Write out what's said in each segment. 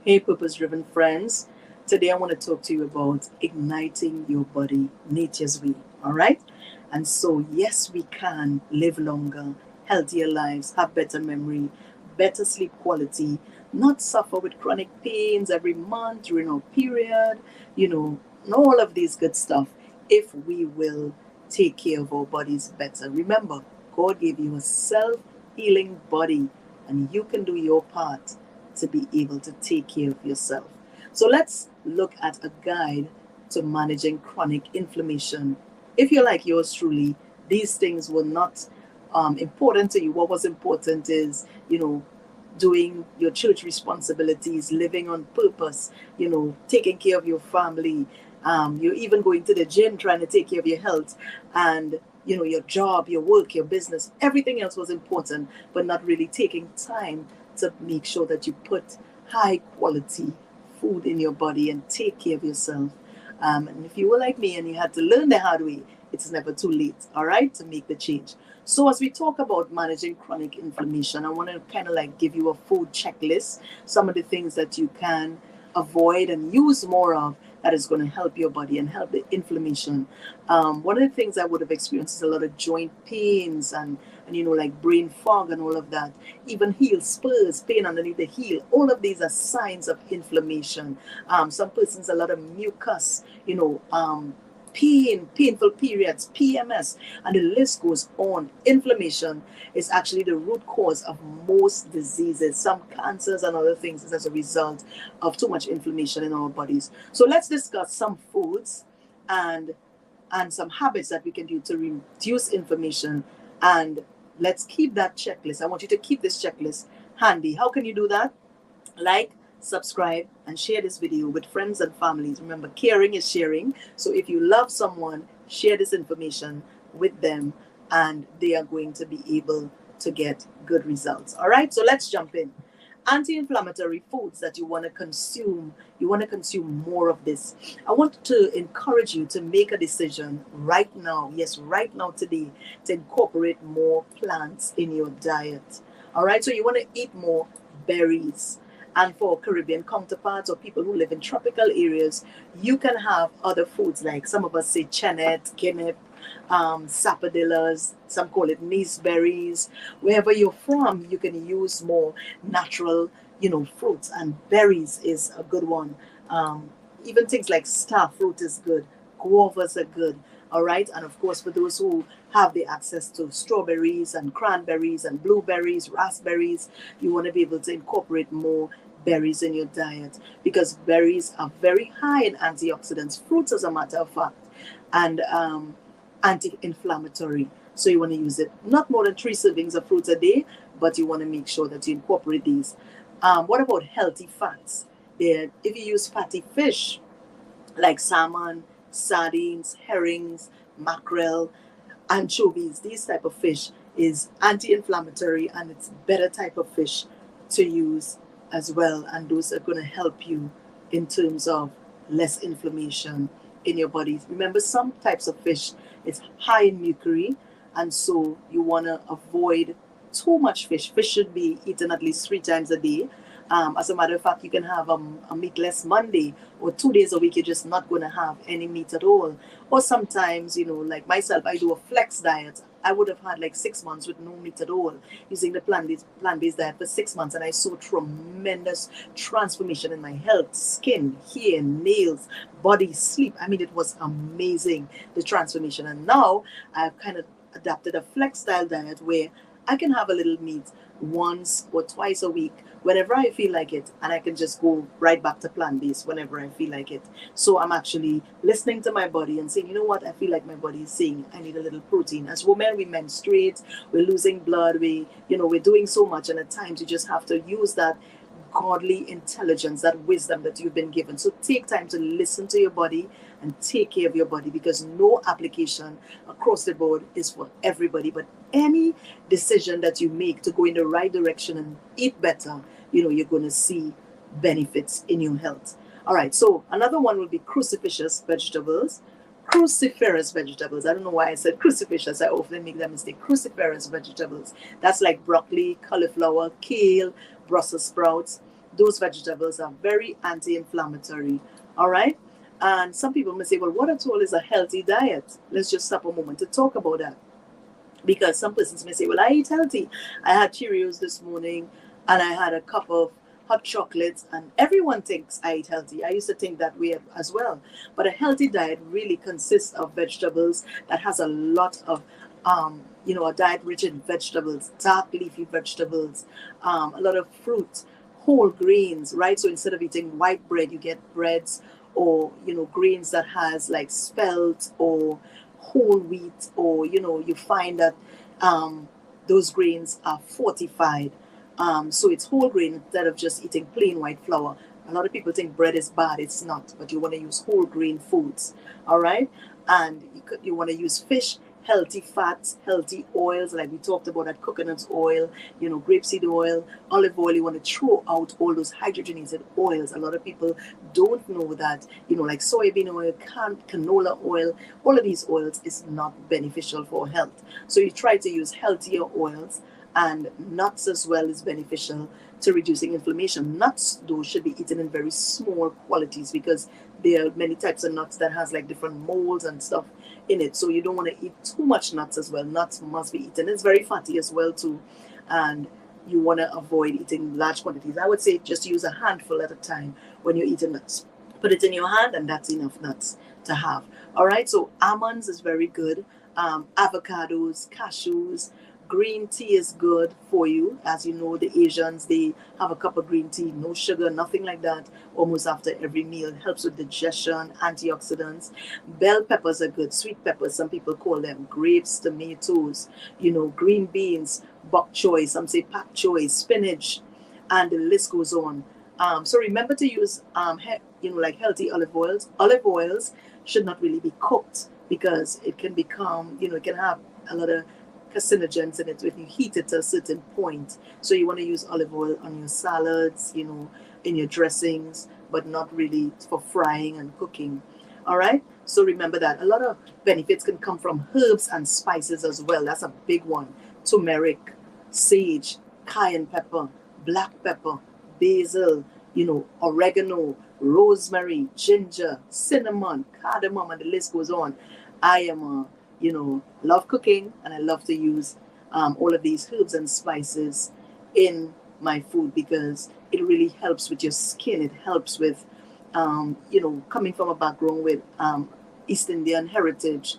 Hey, purpose driven friends. Today I want to talk to you about igniting your body nature's way. All right. And so, yes, we can live longer, healthier lives, have better memory, better sleep quality, not suffer with chronic pains every month during our period, and all of these good stuff if we will take care of our bodies better. Remember, God gave you a self healing body, and you can do your part to be able to take care of yourself. So let's look at a guide to managing chronic inflammation. If you're like yours truly, these things were not important to you. What was important is, doing your church responsibilities, living on purpose, taking care of your family. You're even going to the gym trying to take care of your health and your job, your work, your business. Everything else was important, but not really taking time to make sure that you put high quality food in your body and take care of yourself. And if you were like me and you had to learn the hard way, it's never too late, all right, to make the change. So, as we talk about managing chronic inflammation, I want to kind of like give you a food checklist, some of the things that you can avoid and use more of that is going to help your body and help the inflammation. One of the things I would have experienced is a lot of joint pains and like brain fog and all of that. Even heel spurs, pain underneath the heel. All of these are signs of inflammation. Some persons, a lot of mucus, painful periods, PMS, and the list goes on. Inflammation is actually the root cause of most diseases. Some cancers and other things is as a result of too much inflammation in our bodies. So let's discuss some foods and some habits that we can do to reduce inflammation. And let's keep that checklist. I want you to keep this checklist handy. How can you do that? Like, subscribe, and share this video with friends and families. Remember, caring is sharing. So if you love someone, share this information with them, and they are going to be able to get good results. All right, so let's jump in. Anti-inflammatory foods that you want to consume more of this. I want to encourage you to make a decision right now, yes, right now today, to incorporate more plants in your diet. All right, so you want to eat more berries. And for Caribbean counterparts or people who live in tropical areas, you can have other foods like some of us say chenet, guinep, sapodillas, some call it berries. Wherever you're from, you can use more natural, fruits, and berries is a good one. Even things like star fruit is good, guavas are good. All right, and of course, for those who have the access to strawberries and cranberries and blueberries, raspberries, you want to be able to incorporate more berries in your diet because berries are very high in antioxidants, fruits, as a matter of fact, and anti-inflammatory. So you want to use it not more than 3 servings of fruits a day, but you want to make sure that you incorporate these. What about healthy fats? If you use fatty fish like salmon, sardines, herrings, mackerel, anchovies, these type of fish is anti-inflammatory and it's better type of fish to use as well. And those are going to help you in terms of less inflammation in your body. Remember, some types of fish is high in mercury, and so you want to avoid too much fish. Fish should be eaten at least 3 times a day. As a matter of fact, you can have a meatless Monday, or 2 days a week, you're just not going to have any meat at all. Or sometimes, like myself, I do a flex diet. I would have had like 6 months with no meat at all, using the plant-based diet for 6 months, and I saw tremendous transformation in my health, skin, hair, nails, body, sleep. I mean, it was amazing, the transformation. And now I've kind of adapted a flex style diet where I can have a little meat once or twice a week whenever I feel like it, and I can just go right back to plant based whenever I feel like it. So I'm actually listening to my body and saying, you know what, I feel like my body is saying I need a little protein. As women, we menstruate, we're losing blood, we're doing so much, and at times you just have to use that godly intelligence, that wisdom that you've been given. So take time to listen to your body and take care of your body, because no application across the board is for everybody. But any decision that you make to go in the right direction and eat better, you're going to see benefits in your health. All right, so another one will be cruciferous vegetables. Cruciferous vegetables. I don't know why I said cruciferous. I often make that mistake. Cruciferous vegetables. That's like broccoli, cauliflower, kale, Brussels sprouts. those vegetables are very anti-inflammatory. All right. And some people may say, well, what at all is a healthy diet? Let's just stop a moment to talk about that. Because some persons may say, well, I eat healthy. I had Cheerios this morning and I had a cup of hot chocolates, and everyone thinks I eat healthy. I used to think that way as well. But a healthy diet really consists of vegetables that has a lot of a diet rich in vegetables, dark leafy vegetables, a lot of fruit, whole grains, right? So instead of eating white bread, you get breads or, grains that has like spelt or whole wheat, or, you find that those grains are fortified. So it's whole grain instead of just eating plain white flour. A lot of people think bread is bad. It's not, but you want to use whole grain foods. All right. And you want to use fish, healthy fats, healthy oils, like we talked about, that coconut oil, grapeseed oil, olive oil. You want to throw out all those hydrogenated oils. A lot of people don't know that, like soybean oil, canola oil, all of these oils is not beneficial for health. So you try to use healthier oils, and nuts as well is beneficial to reducing inflammation. Nuts, though, should be eaten in very small quantities because there are many types of nuts that has like different molds and stuff in it. So you don't want to eat too much nuts as well. Nuts must be eaten. It's very fatty as well too. And you want to avoid eating large quantities. I would say just use a handful at a time when you're eating nuts. Put it in your hand and that's enough nuts to have. All right, so almonds is very good. Avocados, cashews, green tea is good for you. As you know, the Asians, they have a cup of green tea, no sugar, nothing like that, almost after every meal. It helps with digestion, antioxidants. Bell peppers are good. Sweet peppers, some people call them grapes, tomatoes, green beans, bok choy, some say pak choy, spinach, and the list goes on. So remember to use, like healthy olive oils. Olive oils should not really be cooked because it can become, it can have a lot of carcinogens in it when you heat it to a certain point. So you want to use olive oil on your salads, in your dressings, but not really for frying and cooking. All right. So remember that a lot of benefits can come from herbs and spices as well. That's a big one. Turmeric, sage, cayenne pepper, black pepper, basil, oregano, rosemary, ginger, cinnamon, cardamom, and the list goes on. I am love cooking, and I love to use all of these herbs and spices in my food because it really helps with your skin. It helps with, coming from a background with East Indian heritage,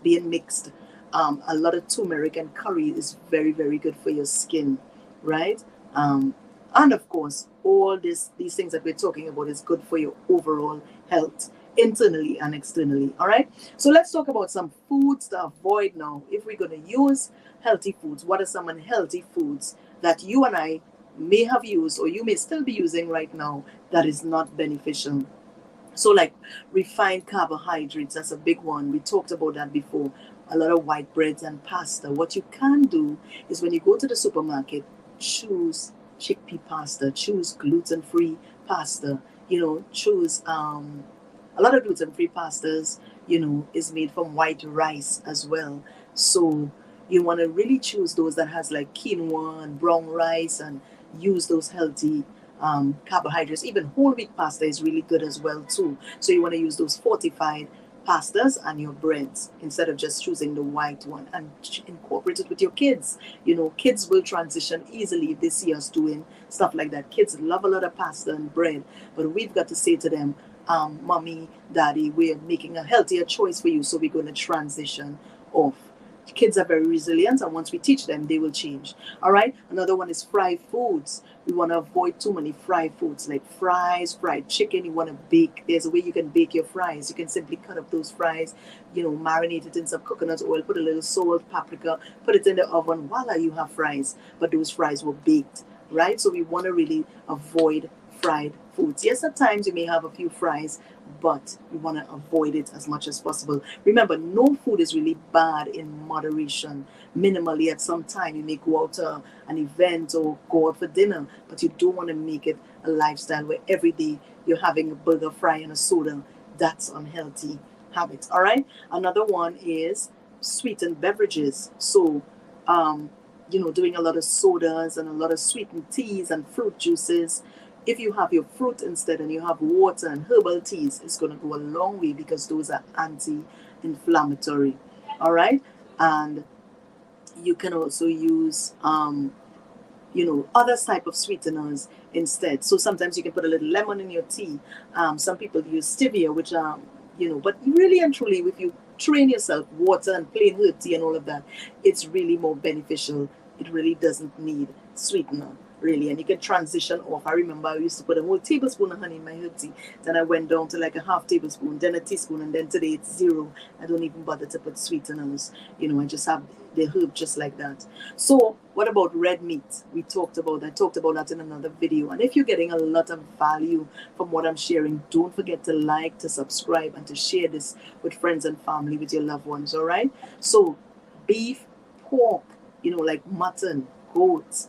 being mixed. A lot of turmeric and curry is very, very good for your skin, right? And of course, all these things that we're talking about is good for your overall health, internally and externally. All right. So let's talk about some foods to avoid now. If we're going to use healthy foods, what are some unhealthy foods that you and I may have used or you may still be using right now that is not beneficial? So like refined carbohydrates, that's a big one. We talked about that before. A lot of white breads and pasta. What you can do is when you go to the supermarket, choose chickpea pasta, choose gluten-free pasta, choose a lot of gluten-free pastas, is made from white rice as well. So you want to really choose those that has like quinoa and brown rice and use those healthy carbohydrates. Even whole wheat pasta is really good as well too. So you want to use those fortified pastas and your breads instead of just choosing the white one, and incorporate it with your kids. Kids will transition easily if they see us doing stuff like that. Kids love a lot of pasta and bread, but we've got to say to them, mommy, daddy, we're making a healthier choice for you, so we're going to transition off. Kids are very resilient, and once we teach them, they will change. All right. Another one is fried foods. We want to avoid too many fried foods like fries, fried chicken. You want to bake. There's a way you can bake your fries. You can simply cut up those fries, marinate it in some coconut oil, put a little salt, paprika, put it in the oven. Voila, you have fries. But those fries were baked, right? So we want to really avoid fried foods. Yes, at times you may have a few fries, but we want to avoid it as much as possible. Remember, no food is really bad in moderation. Minimally, at some time, you may go out to an event or go out for dinner, but you don't want to make it a lifestyle where every day you're having a burger, fry, and a soda. That's unhealthy habits. All right. Another one is sweetened beverages. So, doing a lot of sodas and a lot of sweetened teas and fruit juices If you have your fruit instead and you have water and herbal teas, it's going to go a long way because those are anti-inflammatory. All right, and you can also use other type of sweeteners instead. So sometimes you can put a little lemon in your tea. Some people use stevia, which but really and truly, if you train yourself, water and plain herb tea and all of that, it's really more beneficial. It really doesn't need sweetener, really, and you can transition off. I remember I used to put a whole tablespoon of honey in my herb tea, then I went down to like a half tablespoon, then a teaspoon, and then today it's zero. I don't even bother to put sweeteners. I just have the herb just like that. So what about red meat? I talked about that in another video. And if you're getting a lot of value from what I'm sharing, don't forget to like, to subscribe, and to share this with friends and family, with your loved ones. All right, so beef, pork, like mutton, goat,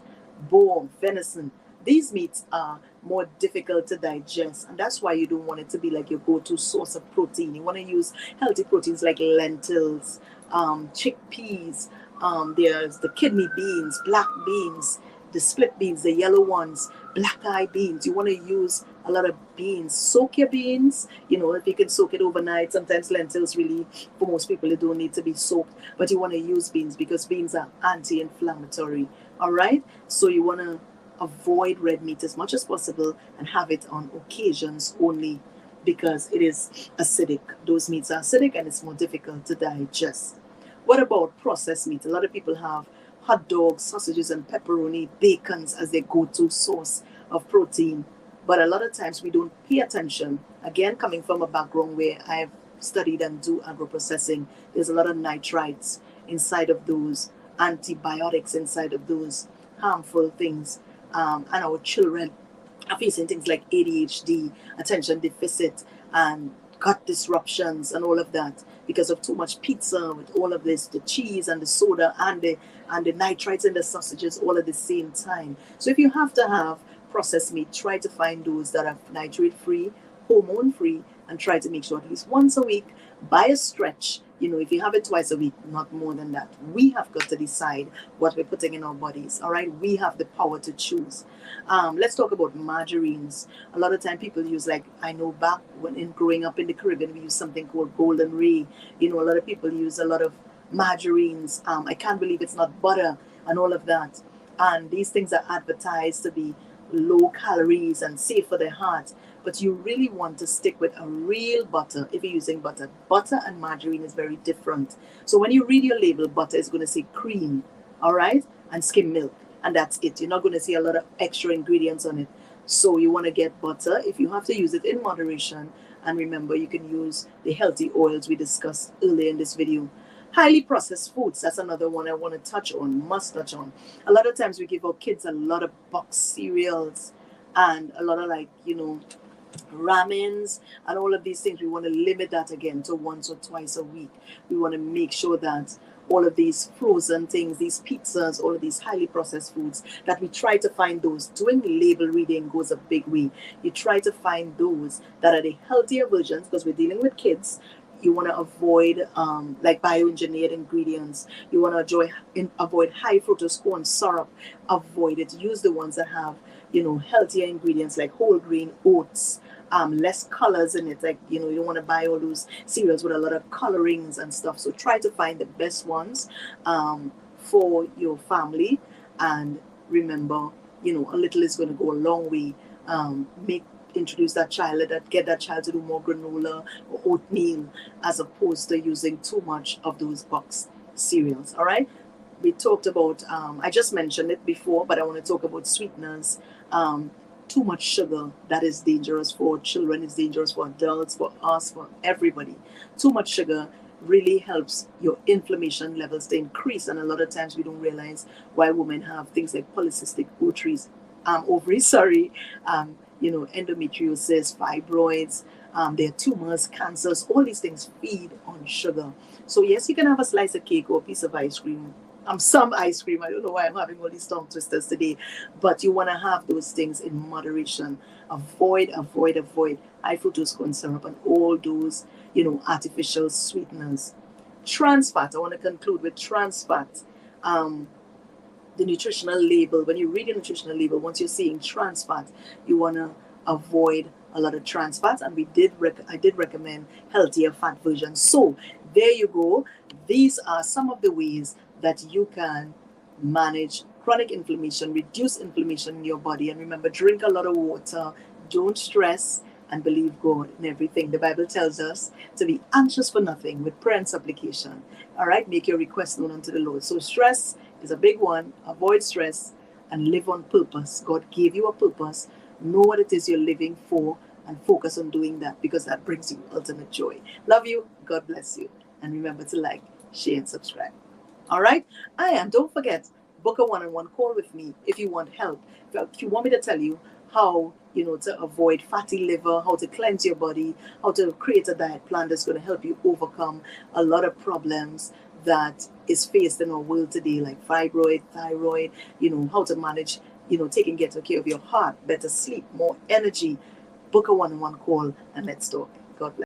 boar, venison, these meats are more difficult to digest, and that's why you don't want it to be like your go-to source of protein. You want to use healthy proteins like lentils, chickpeas, there's the kidney beans, black beans, the split beans, the yellow ones, black eye beans. You want to use a lot of beans. Soak your beans, if you can soak it overnight. Sometimes lentils really, for most people, it don't need to be soaked, but you want to use beans because beans are anti-inflammatory. All right, so you want to avoid red meat as much as possible and have it on occasions only because it is acidic. Those meats are acidic and it's more difficult to digest. What about processed meat? A lot of people have hot dogs, sausages, and pepperoni, bacons as their go-to source of protein. But a lot of times we don't pay attention. Again, coming from a background where I've studied and do agro-processing, there's a lot of nitrites inside of those, antibiotics inside of those harmful things. And our children are facing things like ADHD, attention deficit, and gut disruptions and all of that because of too much pizza with all of this, the cheese and the soda and the nitrites in the sausages all at the same time. So if you have to have processed meat, try to find those that are nitrate free, hormone free, and try to make sure at least once a week, by a stretch, if you have it twice a week, not more than that. We have got to decide what we're putting in our bodies. All right, we have the power to choose. Let's talk about margarines. A lot of time people use, like, I know back when growing up in the Caribbean, we use something called Golden Ray. A lot of people use a lot of margarines. I can't believe it's not butter and all of that. And these things are advertised to be low calories and safe for the heart. But you really want to stick with a real butter if you're using butter. Butter and margarine is very different. So when you read your label, butter is going to say cream, all right, and skim milk, and that's it. You're not going to see a lot of extra ingredients on it. So you want to get butter if you have to use it in moderation. And remember, you can use the healthy oils we discussed earlier in this video. Highly processed foods, that's another one I want to touch on, must touch on. A lot of times we give our kids a lot of box cereals and a lot of ramens and all of these things. We want to limit that again to once or twice a week. We want to make sure that all of these frozen things, these pizzas, all of these highly processed foods, that we try to find those. Doing label reading goes a big way. You try to find those that are the healthier versions because we're dealing with kids. You want to avoid like bioengineered ingredients. You want to avoid high fructose corn syrup. Avoid it. Use the ones that have healthier ingredients like whole grain oats, less colors in it. Like, you don't want to buy all those cereals with a lot of colorings and stuff. So try to find the best ones for your family. And remember, a little is going to go a long way. Introduce that child, get that child to do more granola or oatmeal as opposed to using too much of those box cereals. All right. We talked about, I just mentioned it before, but I want to talk about sweeteners. Too much sugar, that is dangerous for children, it's dangerous for adults, for us, for everybody. Too much sugar really helps your inflammation levels to increase, and a lot of times we don't realize why women have things like polycystic ovaries, endometriosis, fibroids, their tumors, cancers, all these things feed on sugar. So yes, you can have a slice of cake or a piece of ice cream. Some ice cream. I don't know why I'm having all these tongue twisters today, but you want to have those things in moderation. Avoid high fructose corn syrup and all those, artificial sweeteners. Trans fat. I want to conclude with trans fat. the nutritional label, when you read the nutritional label, once you're seeing trans fat, you want to avoid a lot of trans fats, and I did recommend healthier fat versions. So there you go. These are some of the ways that you can manage chronic inflammation, reduce inflammation in your body, and remember, drink a lot of water, don't stress, and believe God in everything. The Bible tells us to be anxious for nothing with prayer and supplication. All right, make your request known unto the Lord. So stress is a big one. Avoid stress and live on purpose. God gave you a purpose. Know what it is you're living for and focus on doing that, because that brings you ultimate joy. Love you. God bless you. And remember to like, share, and subscribe. All right. Don't forget, book a one-on-one call with me if you want help. If you want me to tell you how, to avoid fatty liver, how to cleanse your body, how to create a diet plan that's going to help you overcome a lot of problems that is faced in our world today, like fibroid, thyroid, how to manage, taking better care of your heart, better sleep, more energy, book a one-on-one call and let's talk. God bless.